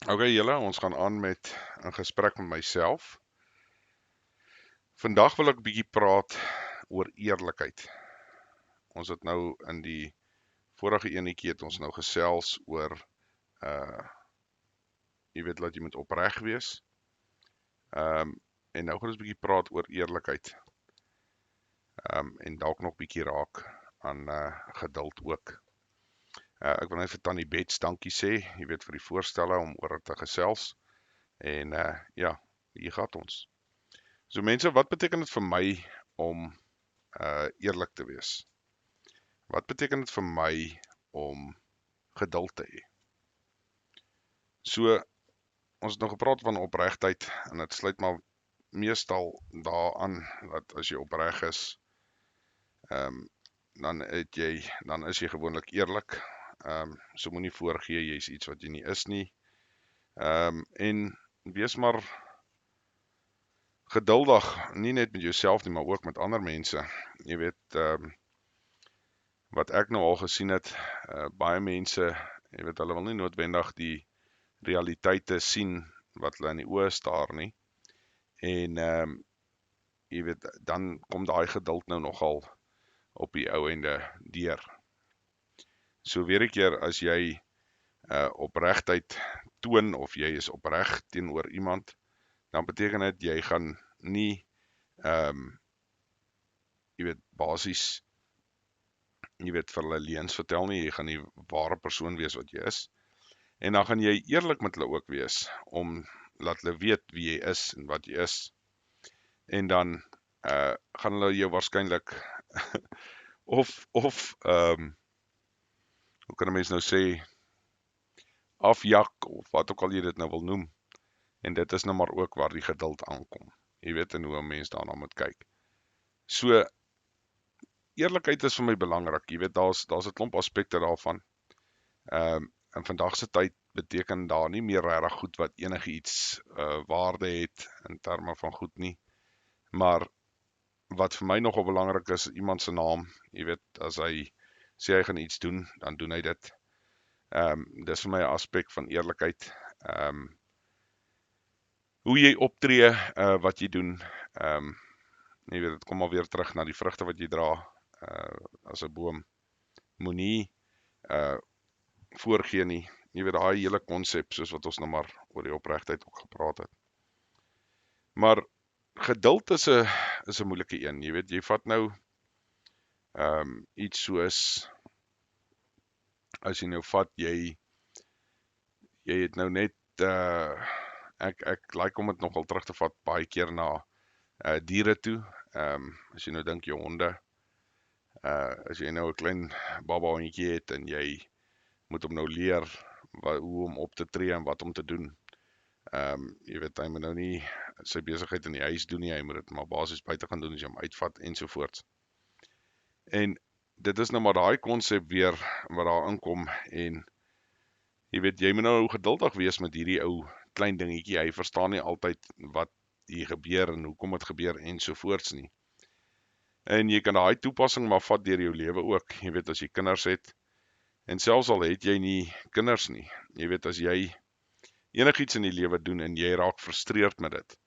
Okay julle, ons gaan aan met 'n gesprek met myself. Vandag wil ek 'n bietjie praat oor eerlikheid. Ons het nou in die vorige enetjie het ons nou gesels oor uh jy weet dat jy moet opreg wees. En nou gaan ons 'n bietjie praat oor eerlikheid. En dalk nog bietjie raak aan geduld ook. Ek wil net vir Tannie Bets dankie sê, jy weet vir die voorstelle om oor dit te gesels. En ja, hier gaan ons. So mense, wat beteken dit vir my om eerlik te wees? Wat beteken dit vir my om geduld te hê? So, ons het nou gepraat van opregtheid en dit sluit maar meestal daaraan dat as jy opreg is, dan is jy gewoonlik eerlik. So moenie voorgee jy's iets wat jy nie is nie. En wees maar geduldig, nie net met jouself nie, maar ook met ander mense. Jy weet, wat ek nou al gesien het, baie mense, jy weet, hulle wil nie noodwendig die realiteite sien wat hulle in die oë staar nie. En jy weet, dan kom daai geduld nou nogal op die ou ende deur. So weer 'n keer, as jy opregtheid toon of jy is opreg teenoor iemand, dan beteken dit jy gaan nie jy weet, basies jy weet vir hulle leuns vertel nie, jy gaan die ware persoon wees wat jy is. En dan gaan jy eerlik met hulle ook wees, om laat hulle weet wie jy is en wat jy is. En dan gaan hulle jou waarskynlik of hoe kan 'n mens nou sê, afjak, of wat ook al jy dit nou wil noem. En dit is nou maar ook waar die geduld aankom. Jy weet, en hoe 'n mens daarna moet kyk. So, eerlikheid is vir my belangrik. Jy weet, daar's 'n klomp aspekte daarvan. In vandag se tyd beteken daar nie meer regtig goed wat enigiets waarde het in terme van goed nie. Maar wat vir my nogal belangrik is, iemand se naam. Jy weet, as hy sê hy gaan iets doen, dan doen hy dit. Dis vir my 'n aspek van eerlikheid. Hoe jy optree, wat jy doen. Jy weet, dit kom alweer terug na die vrugte wat jy dra. As 'n boom moenie voorgee nie. Jy weet, daai hele konsep, soos wat ons nou maar oor die opregtheid ook gepraat het. Maar geduld is 'n moeilike een. Jy weet, jy vat nou iets soos, as jy nou vat, jy het nou net ek like om dit nogal terug te vat baie keer na diere toe. As jy nou dink jou honde, as jy nou 'n klein baba hondjie het en jy moet hom nou leer hoe om op te tree en wat om te doen. Jy weet, hy moet nou nie sy besigheid in die huis doen nie, hy moet dit maar basies buite gaan doen as jy hom uitvat ensovoorts. En dit is nou maar daai konsep weer wat daar inkom, en jy weet, jy moet nou geduldig wees met hierdie ou klein dingetjie. Hy verstaan nie altyd wat hier gebeur en hoekom dit gebeur ensovoorts nie. En jy kan daai toepassing maar vat deur jou lewe ook. Jy weet, as jy kinders het, en selfs al het jy nie kinders nie, jy weet, as jy enigiets in die lewe doen en jy raak frustreerd met dit,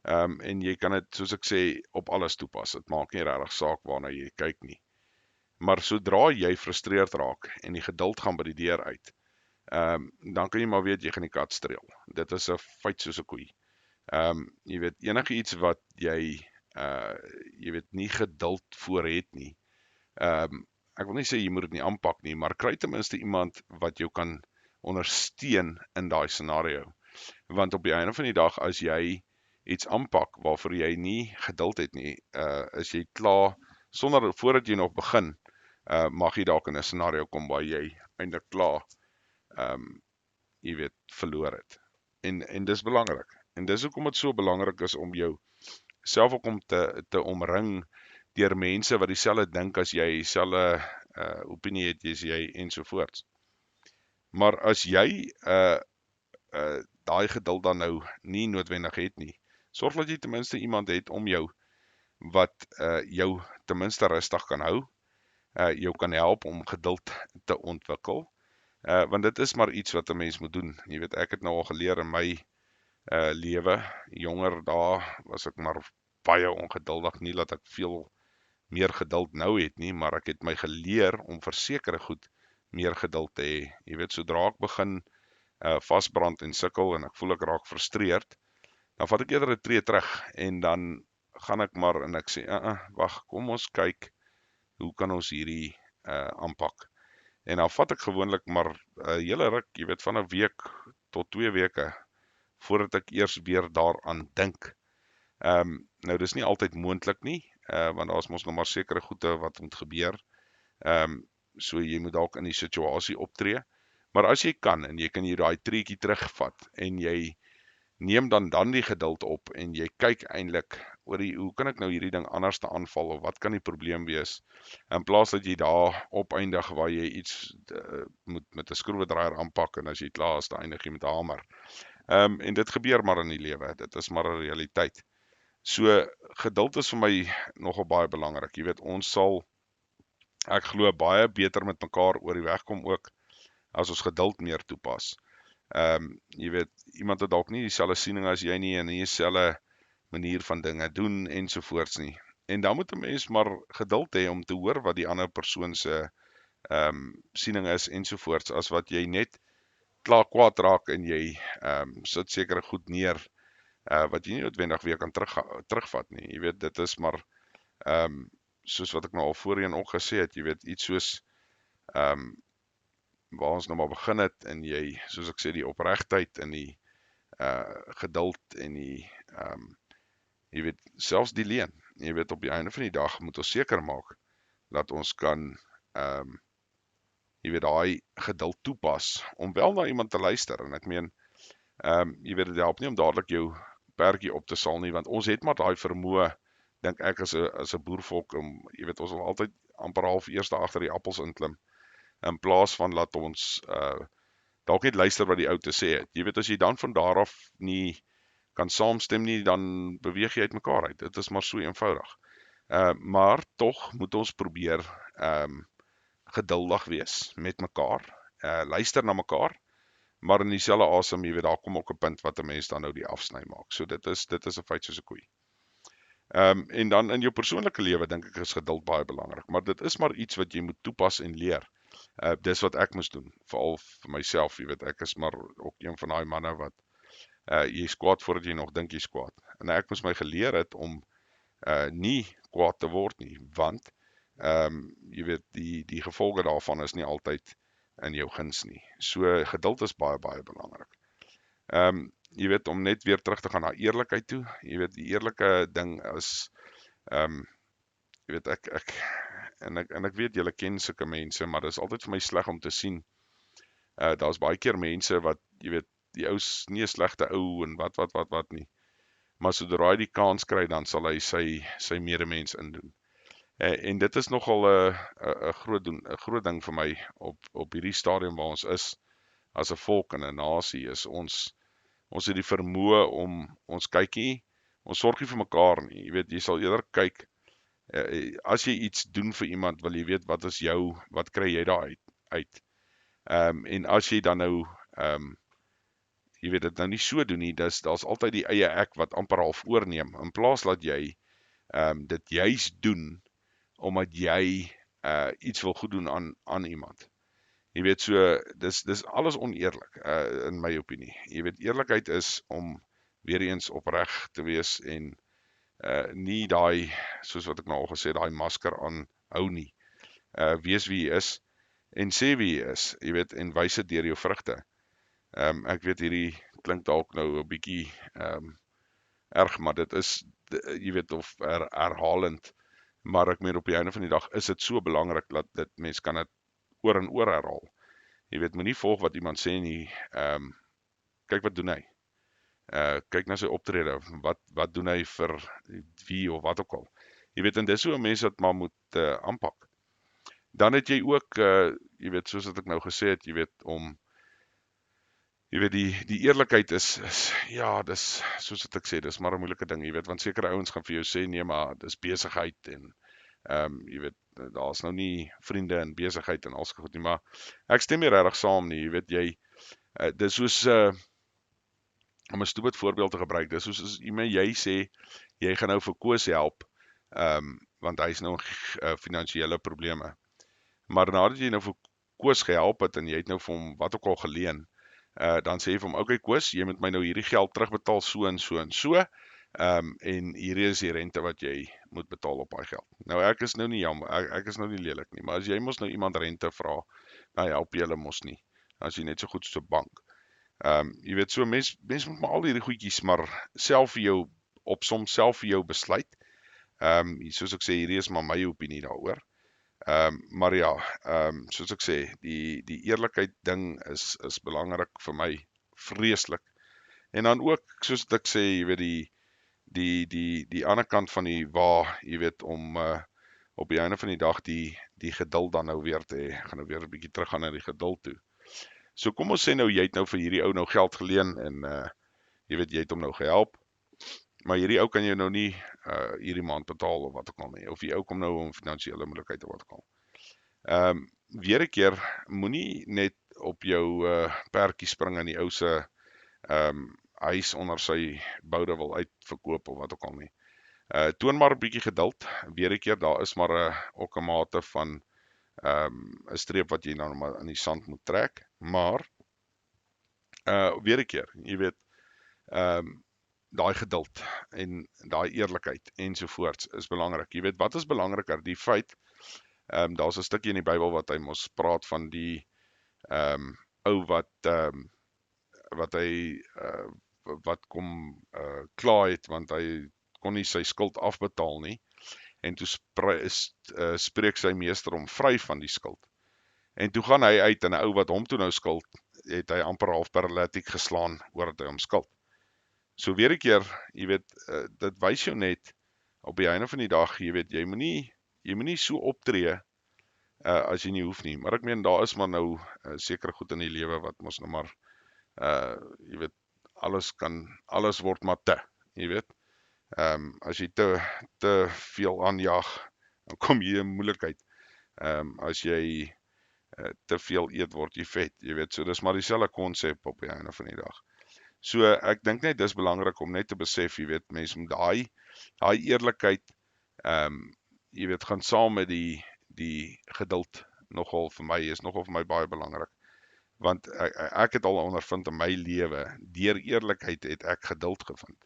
en jy kan dit, soos ek sê, op alles toepas. Dit maak nie regtig saak waarna jy kyk nie. Maar sodra jy frustreerd raak en die geduld gaan by die deur uit, dan kan jy maar weet jy gaan die kat streel. Dit is 'n feit soos 'n koei. Jy weet, enigiets wat jy weet, nie geduld voor het nie. Ek wil nie sê jy moet dit nie aanpak nie, maar kry ten minste iemand wat jou kan ondersteun in daai scenario. Want op die einde van die dag, as jy iets aanpak waarvoor jy nie geduld het nie, is jy klaar, voordat jy nog begin, mag jy dalk in 'n scenario kom waar jy eintlik klaar, jy weet, verloor het. En dis belangrik. En dis hoekom dit so belangrik is om jou self ook om te omring deur mense wat dieselfde dink as jy, dieselfde opinie het as jy ensovoorts. Maar as jy daai geduld dan nou nie noodwendig het nie, sorg dat jy ten minste iemand het om jou wat jou ten minste rustig kan hou, jou kan help om geduld te ontwikkel, Want dit is maar iets wat 'n mens moet doen. Jy weet, ek het nou al geleer in my lewe, jonger dae was ek maar baie ongeduldig, nie dat ek veel meer geduld nou het nie, maar ek het my geleer om vir sekere goed meer geduld te hê. Jy weet, sodra ek begin vasbrand en sukkel en ek voel ek raak frustreerd, dan vat ek eerder 'n tree terug en dan gaan ek maar en ek sê, wag, kom ons kyk, hoe kan ons hierdie aanpak? En dan vat ek gewoonlik maar 'n hele ruk, jy weet, van 'n week tot 2 weke voordat ek eers weer daaraan dink. Nou dis nie altyd moontlik nie, want daar's mos nog maar sekere goede wat moet gebeur. So jy moet dalk in die situasie optree. Maar as jy kan en jy kan hier daai treetjie terugvat en jy neem dan die geduld op en jy kyk eintlik oor hoe kan ek nou hierdie ding anders te aanval of wat kan die probleem wees, in plaas dat jy daar opeindig waar jy iets moet met 'n skroewedraaier aanpak en as jy klaar is, dan eindig jy met 'n hamer. En dit gebeur maar in die lewe, dit is maar 'n realiteit. So geduld is vir my nogal baie belangrik. Jy weet, ons sal, ek glo, baie beter met mekaar oor die weg kom ook as ons geduld meer toepas. Jy weet, iemand het dalk nie dieselfde siening as jy nie en nie dieselfde manier van dinge doen ensovoorts nie. En dan moet 'n mens maar geduld hê om te hoor wat die ander persoon se siening is ensovoorts, as wat jy net klaar kwaad raak en jy sit sekere goed neer wat jy nie noodwendig weer kan terugvat nie. Jy weet, dit is maar soos wat ek nou al voorheen ook gesê het, jy weet, iets soos waar ons nou maar begin het en jy, soos ek sê, die opregtheid en die geduld en die jy weet, selfs die leen. Jy weet, op die einde van die dag moet ons seker maak dat ons kan jy weet, daai geduld toepas om wel na iemand te luister. En ek meen, jy weet, dit help nie om dadelik jou perdjie op te sal nie, want ons het maar daai vermoë, dink ek, as 'n boervolk, jy weet, ons wil altyd amper half eers agter die appels inklim, in plaas van laat ons dalk net luister wat die ou te sê het. Jy weet, as jy dan van daar af nie kan saamstem nie, dan beweeg jy uit mekaar uit. Dit is maar so eenvoudig. Maar tog moet ons probeer geduldig wees met mekaar, luister na mekaar, maar in dieselfde asem, jy weet, daar kom ook 'n punt wat 'n mens dan nou die afsny maak. So dit is 'n feit soos 'n koei. En dan in jou persoonlike lewe dink ek is geduld baie belangrik, maar dit is maar iets wat jy moet toepas en leer. Dis wat ek moes doen, veral vir myself, jy weet, ek is maar ook een van daai manne wat jy's kwaad voordat jy nog dink jy's kwaad. En ek moes my geleer het om nie kwaad te word nie, want jy weet, die gevolge daarvan is nie altyd in jou guns nie. So geduld is baie belangrik. Jy weet, om net weer terug te gaan na eerlikheid toe, jy weet, die eerlike ding is jy weet, ek weet julle ken sulke mense, maar dit is altyd vir my sleg om te sien. Daar's baie keer mense wat, jy weet, die ou is nie 'n slegte ou en wat nie. Maar sodra hy die kans kry, dan sal hy sy medemens indoen. En dit is nogal 'n groot ding vir my op hierdie stadium waar ons is as 'n volk en 'n nasie, is ons het die vermoë om ons kykie, ons sorg nie vir mekaar nie. Jy weet, jy sal eerder kyk, as jy iets doen vir iemand, wil jy weet wat kry jy daar uit. En as jy dan nou jy weet, dit nou nie so doen nie, daar's altyd die eie ek wat amper half oorneem, in plaas dat jy dit juist doen omdat jy iets wil goed doen aan iemand. Jy weet, so, dis alles oneerlik, in my opinie. Jy weet, eerlikheid is om weer eens opreg te wees en nie daai, soos wat ek nou al gesê, daai masker aan hou nie. Wees wie jy is en sê wie jy is, jy weet, en wys dit deur jou vrugte. Ek weet hierdie klink dalk nou 'n bietjie erg, maar dit is, jy weet, of herhalend, maar ek meen op die einde van die dag is dit so belangrik dat mens kan dit oor en oor herhaal. Jy weet, moenie volg wat iemand sê nie, kyk wat doen hy. Kyk na sy optrede, wat doen hy vir wie of wat ook al. Jy weet, en dis hoe 'n mens dit maar moet aanpak. Dan het jy ook, jy weet, soos wat ek nou gesê het, jy weet, jy weet, die eerlikheid is ja, dis, soos wat ek sê, dis maar 'n moeilike ding, jy weet, want sekere ouens gaan vir jou sê, nee, maar dis besigheid en, jy weet, daar's nou nie vriende en besigheid en alske goed nie, maar ek stem nie regtig saam nie, jy weet jy, dis soos, om 'n stoet voorbeeld te gebruik, dis soos as jy sê, jy gaan nou vir Koos help, want hy is nou in finansiële probleme, maar nadat jy nou vir Koos gehelp het, en jy het nou vir hom wat ook al geleen, dan sê jy vir hom, okay Koos, jy moet my nou hierdie geld terugbetaal so en so en so, en hierdie is die rente wat jy moet betaal op daai geld. Nou ek is nou nie jammer, ek is nou nie lelik nie, maar as jy mos nou iemand rente vra, nou help jy hulle mos nie, as jy net so goed soos 'n bank. Jy weet so, mens moet maar al hierdie goedjies maar self vir jou, soms self vir jou besluit. Soos ek sê, hierdie is maar my opinie daaroor. Maar ja, soos ek sê, die eerlikheid ding is belangrik vir my, vreeslik. En dan ook, soos ek sê, jy weet, die ander kant van die jy weet, om op die einde van die dag die geduld dan nou weer te hê, gaan nou weer 'n bietjie terug gaan na die geduld toe. So kom ons sê nou, jy het nou vir hierdie ou nou geld geleen, en jy weet, jy het hom nou gehelp, maar hierdie ou kan jy nou nie hierdie maand betaal of wat ook al nie, of die ou kom nou in finansiële moeilikheid of wat ook al. Weer 'n keer, moenie net op jou perdjie spring en die ou se huis onder sy boude wil uitverkoop of wat ook al nie. Toon maar 'n bietjie geduld, weer 'n keer, daar is maar ook 'n mate van 'n streep wat jy nou maar in die sand moet trek, maar weer 'n keer, jy weet, daai geduld en daai eerlikheid ensovoorts is belangrik. Jy weet, wat is belangriker, die feit, daar's 'n stukkie in die Bybel wat hy mos praat van die ou wat kom kla het, want hy kon nie sy skuld afbetaal nie, en toe spreek sy meester hom vry van die skuld. En toe gaan hy uit, en 'n ou wat hom toe nou skuld, het hy amper half paralytiek geslaan, oor dat hy hom skuld. So weer 'n keer, jy weet, dit wys jou net, op die einde van die dag, jy weet, jy moenie so optree, as jy nie hoef nie, maar ek meen, daar is maar nou, sekere goed in die lewe, wat mos nou maar, jy weet, alles word maar jy weet, as jy te veel aanjaag, dan kom jy in moeilikheid, as jy te veel eet, word jy vet, jy weet, so dis maar dieselfde konsep op die einde van die dag. So ek dink net, dis belangrik om net te besef, jy weet, mense moet daai eerlikheid, jy weet, gaan saam met die geduld, nogal vir my baie belangrik, want ek het al ondervind in my lewe, deur eerlikheid het ek geduld gevind.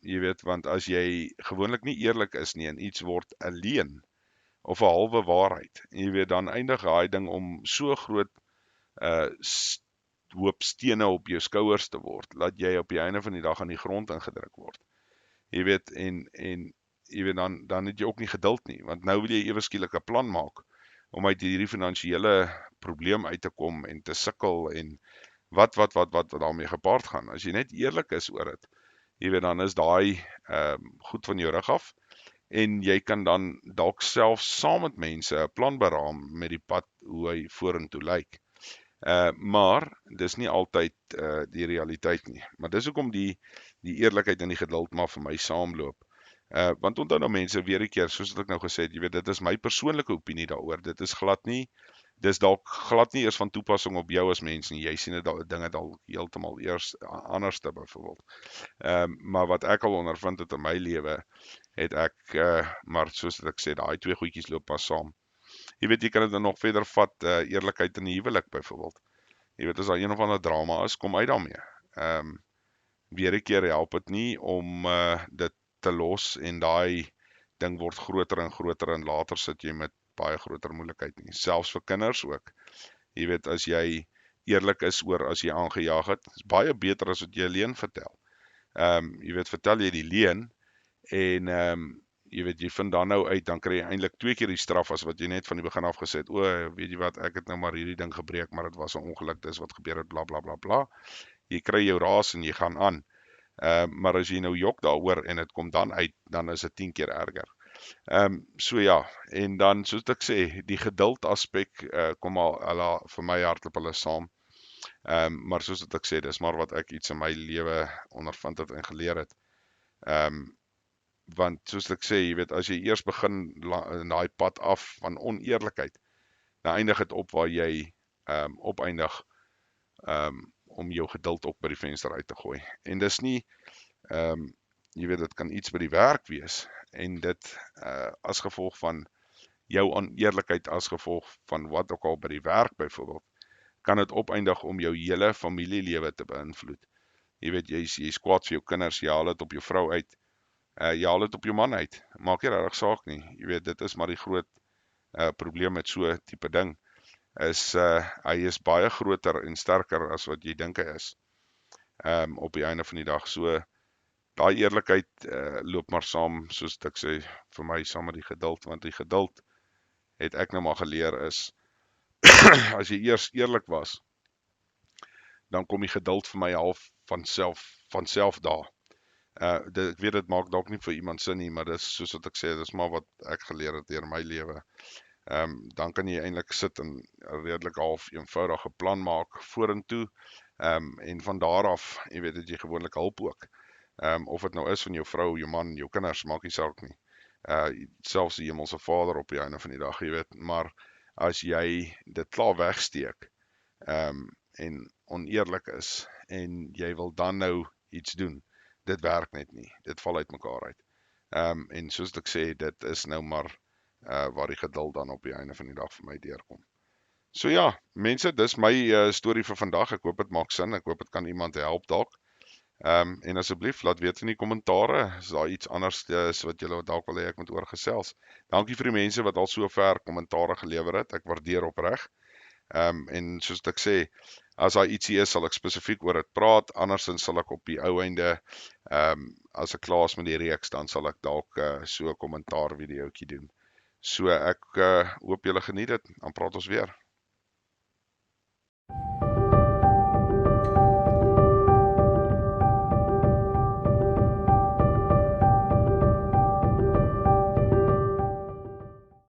Jy weet, want as jy gewoonlik nie eerlik is nie, en iets word 'n leuen, of 'n halwe waarheid, jy weet, dan eindig daai ding om so groot hoop stene op jou skouers te word, laat jy op die einde van die dag aan die grond ingedruk word. Jy weet, en jy weet, dan het jy ook nie geduld nie, want nou wil jy ewe skielik 'n plan maak, om uit hierdie finansiële probleem uit te kom, en te sukkel, en wat daarmee gepaard gaan. As jy net eerlik is oor dit, jy weet, dan is daai goed van jou rug af, en jy kan dan dalk self saam met mense 'n plan beraam met die pad hoe hy vorentoe lyk. Maar dis nie altyd die realiteit nie. Maar dis hoekom die eerlikheid en die geduld maar vir my saamloop. Want onthou nou mense, weer 'n keer, soos wat ek nou gesê het, jy weet, dit is my persoonlike opinie daaroor. Dis dalk glad nie eers van toepassing op jou as mens nie. Jy sien dit dinge dalk heeltemal eers anderste byvoorbeeld. Maar wat ek al ondervind het in my lewe, het ek, maar soos ek sê, daai twee goedjies loop pas saam. Jy weet, jy kan dit dan nog verder vat, eerlikheid in die huwelik byvoorbeeld. Jy weet, as daar een of ander drama is, kom uit daarmee. Weer 'n keer help dit nie om dit te los, en daai ding word groter en groter, en later sit jy met baie groter moeilikheid nie. Selfs vir kinders ook. Jy weet, as jy eerlik is oor as jy aangejaag het, is baie beter as wat jy 'n leuen vertel. Jy weet, vertel jy die leuen, en jy weet, jy vind dan nou uit, dan kry jy eintlik 2 keer die straf as wat jy net van die begin af gesê het, weet jy wat, ek het nou maar hierdie ding gebreek, maar dit was 'n ongeluk, dis wat gebeur het, bla bla bla bla. Jy kry jou raas en jy gaan aan. Maar as jy nou jok daaroor en dit kom dan uit, dan is dit 10 keer erger. So ja, en dan, soos ek sê, die geduld aspek, kom al vir my hardloop hulle saam. Maar soos ek sê, dis maar wat ek iets in my lewe ondervind het en geleer het. Want soos ek sê, jy weet, as jy eers begin in daai pad af van oneerlikheid, dan eindig dit op waar jy opeindig om jou geduld ook by die venster uit te gooi. En dis nie, jy weet, dit kan iets by die werk wees, en dit as gevolg van jou oneerlikheid, as gevolg van wat ook al by die werk byvoorbeeld, kan dit opeindig om jou hele familielewe te beïnvloed. Jy weet, jy's kwaad vir jou kinders, jy haal dit op jou vrou uit, jy haal dit op jou man uit, maak nie regtig saak nie. Jy weet, dit is maar die groot probleem met so tipe ding, is hy is baie groter en sterker as wat jy dink hy is, op die einde van die dag. So, daai eerlikheid loop maar saam, soos ek sê, vir my saam met die geduld, want die geduld, het ek nou maar geleer is, as jy eers eerlik was, dan kom die geduld vir my half van self daar. Ek weet, dit maak dalk nie vir iemand sin nie, maar dis soos wat ek sê, dis maar wat ek geleer het deur my lewe. Dan kan jy eintlik sit en redelik half eenvoudige plan maak vorentoe, en van daar af, jy weet, het jy gewoonlik hulp ook. Of dit nou is van jou vrou, jou man, jou kinders, maak nie saak nie. Selfs die hemelse Vader op die einde van die dag, jy weet, maar as jy dit klaar wegsteek, en oneerlik is, en jy wil dan nou iets doen, dit werk net nie, dit val uit mekaar uit. En soos ek sê, dit is nou maar waar die geduld dan op die einde van die dag vir my deurkom. So ja, mense, dis my storie vir vandag. Ek hoop dit maak sin, ek hoop dit kan iemand help dalk. En asseblief, laat weet in die kommentare, as daar iets anders is wat julle dalk wil hê ek moet oorgesels. Dankie vir die mense wat al so ver kommentare gelewer het, ek waardeer opreg. En soos ek sê, as daar ietsie is, sal ek spesifiek oor dit praat, andersins sal ek op die ou einde, as ek klaar is met die reeks, dan sal ek dalk so 'n kommentaar videoetjie doen. So ek hoop julle geniet dit, dan praat ons weer.